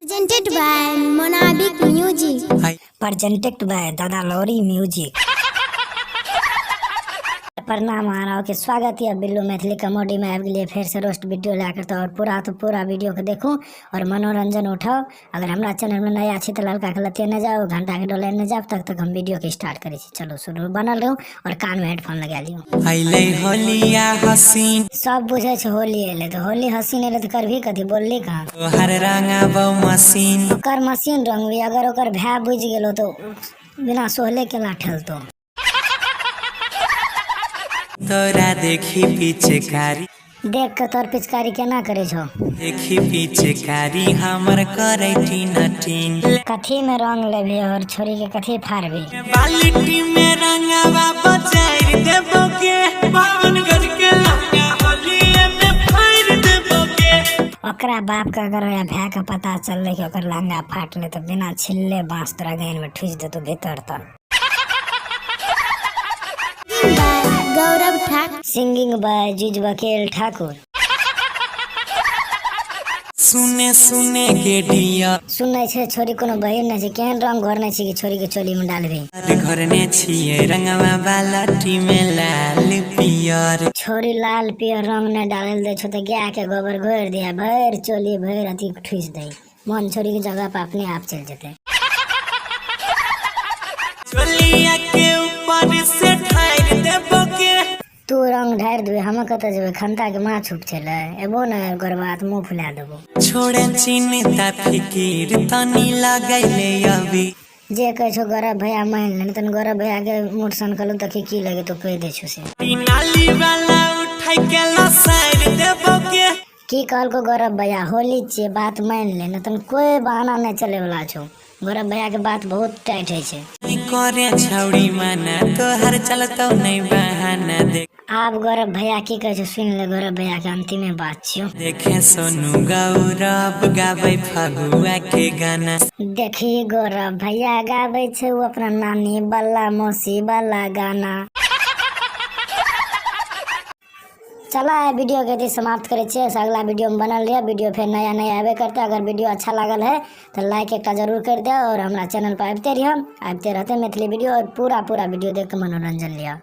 Presented by Monabik Music. presented by दादा लौरी music. प्रणाम हाराओ के स्वागत है बिल्लू मैथिली कॉमेडी में आपके लिए फिर से रोस्ट वीडियो लाकर तो और पूरा वीडियो को देखो और मनोरंजन उठाओ। अगर हमारा चैनल में नया अच्छी तो लड़का के लतिया न जाओ, घंटा के डोले न जाओ, तब तक हम वीडियो के स्टार्ट करी। चलो शुरू बनल रहो और कान में हेडफोन लगा लियो। सब बुझे छे होली एले तो होली हसीन एले तो कर भी कथी बोलली कहाँ कर मशीन रंग भी अगर ओकर भै बुझ गेलो तो बिना सोहले के ला ठेलतो। तोरा देखी पिचकारी देख के तोर पिचकारी केना करे छो, देखी पिचकारी हमर करे टीन कथी में रंग लेबे और छोरी के कथी फाड़बे। बाल्टी में रंगवा बचाई देबोगे बावन गज के लंगा होलिए में फाड़ देबोगे। ओकरा बाप का अगर या भै का पता चलले कि ओकर लंगा फाट ले तो बिना छिल्ले बांस तोरा गैन में ठुस देतो भीतर तक। By Gaurav Thak. Singing by जीज वकील ठाकुर। सुने सुने के डिया सुनै छे छोरी कोनो बहिन नै छे, केहन रंग घोरने छी कि छोरी के चोली में डालबे। घर ने छिए रंगवा बाल्टी में लाल पियर छोरी लाल पियर रंग ने डाल दे छो तो गाय के गोबर घोर दिया भर चोली भर अथी ठुस दे, मन छोरी के जगह पर अपने आप चल जेते। चोलिया के ऊपर से ठार देबोगे तू रंग ढार देबे, हम कत जेबे खंता के माछ उप छले एबो न गरबात मुंह फुला देबो। छोड़े चिन्ता फिकीर तनी लगैले अभी जे कह छो गौरव भैया मान ले तन गौरव भैया के मुठ सन कलो त की लगे तो कह दे छो से नाली वाला उठाई के लसार देबोगे। की कहल को गौरव भैया होली छे बात मान ले न तन कोई बहाना नहीं चले वाला छो। गौरव भैया के बात बहुत टाइट है छे। करे छौड़ी माना तोहर चलतो नहीं बहाना देख आप गौरव भैया की कह छो सुन ले, गौरव भैया के अंतिम बात छियो। देखे सोनू गौरव गावे फगुआ के गाना देखी गौरव भैया गावे छे वो अपना नानी बल्ला मौसी वाला गाना। चला है वीडियो के समाप्त करे छे, अगला वीडियो में बनल रहे वीडियो फिर नया आबे करते। अगर वीडियो अच्छा लागल है तो लाइक एक जरूर कर दे और हमारा चैनल पर आते रहते मैथिली वीडियो और पूरा वीडियो देख के मनोरंजन लिया।